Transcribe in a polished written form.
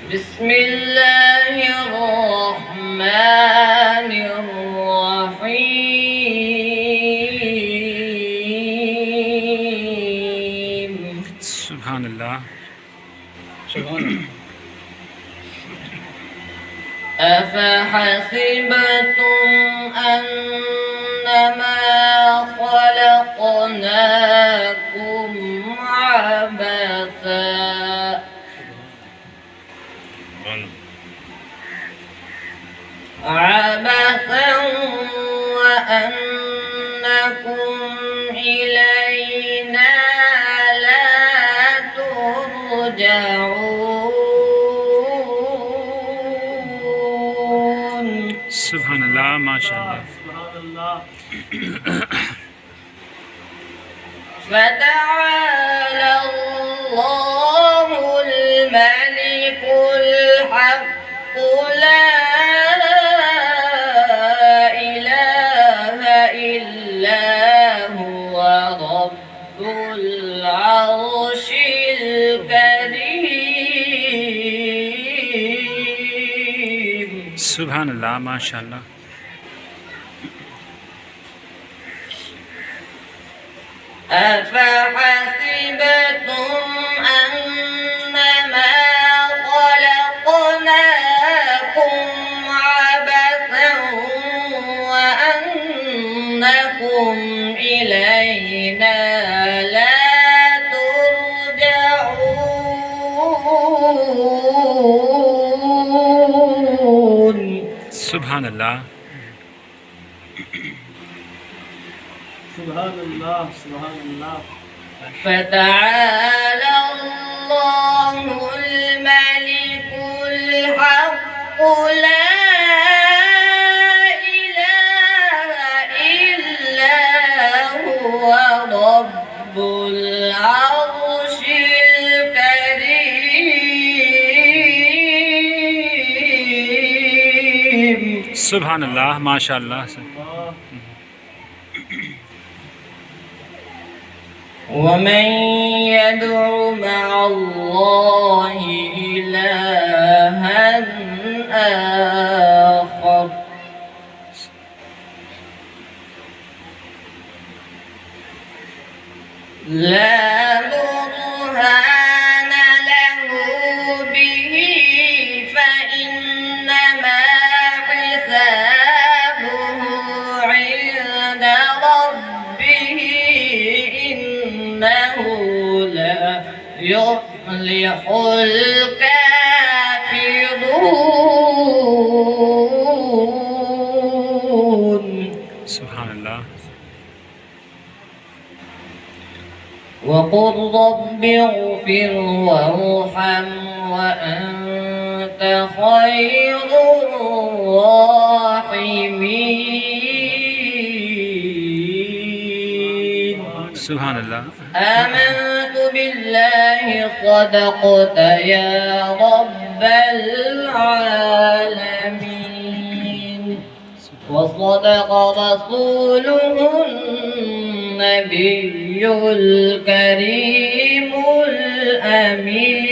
بسم الله الرحمن الرحيم. سبحان الله. أفحسبتم أنما خلقناكم عبثا وأنكم إلينا لا ترجعون. سبحان الله. ما شاء الله. فتعالى الله الملك الحق لا إله إلا هو رب العرش الكريم. سبحان الله. ما شاء الله. أفحسبتم أنما خلقناكم عبثا وأنكم إلينا لا ترجعون. سبحان الله. سبحان الله. سبحان الله. فتعالى الله الملك الحق لا إله إلا هو رب العرش الكريم. سبحان الله. ما شاء الله. ومن يدع مع الله إلها آخر لا برهان له به فإنما حسابه عند ربه إنه لا يفلح الكافرون. سبحان الله. وقل رب اغفر وارحم وأنت خير الراحمين. سبحان الله. آمنت بالله صدقت يا رب العالمين وصدق رسوله النبي الكريم الأمين.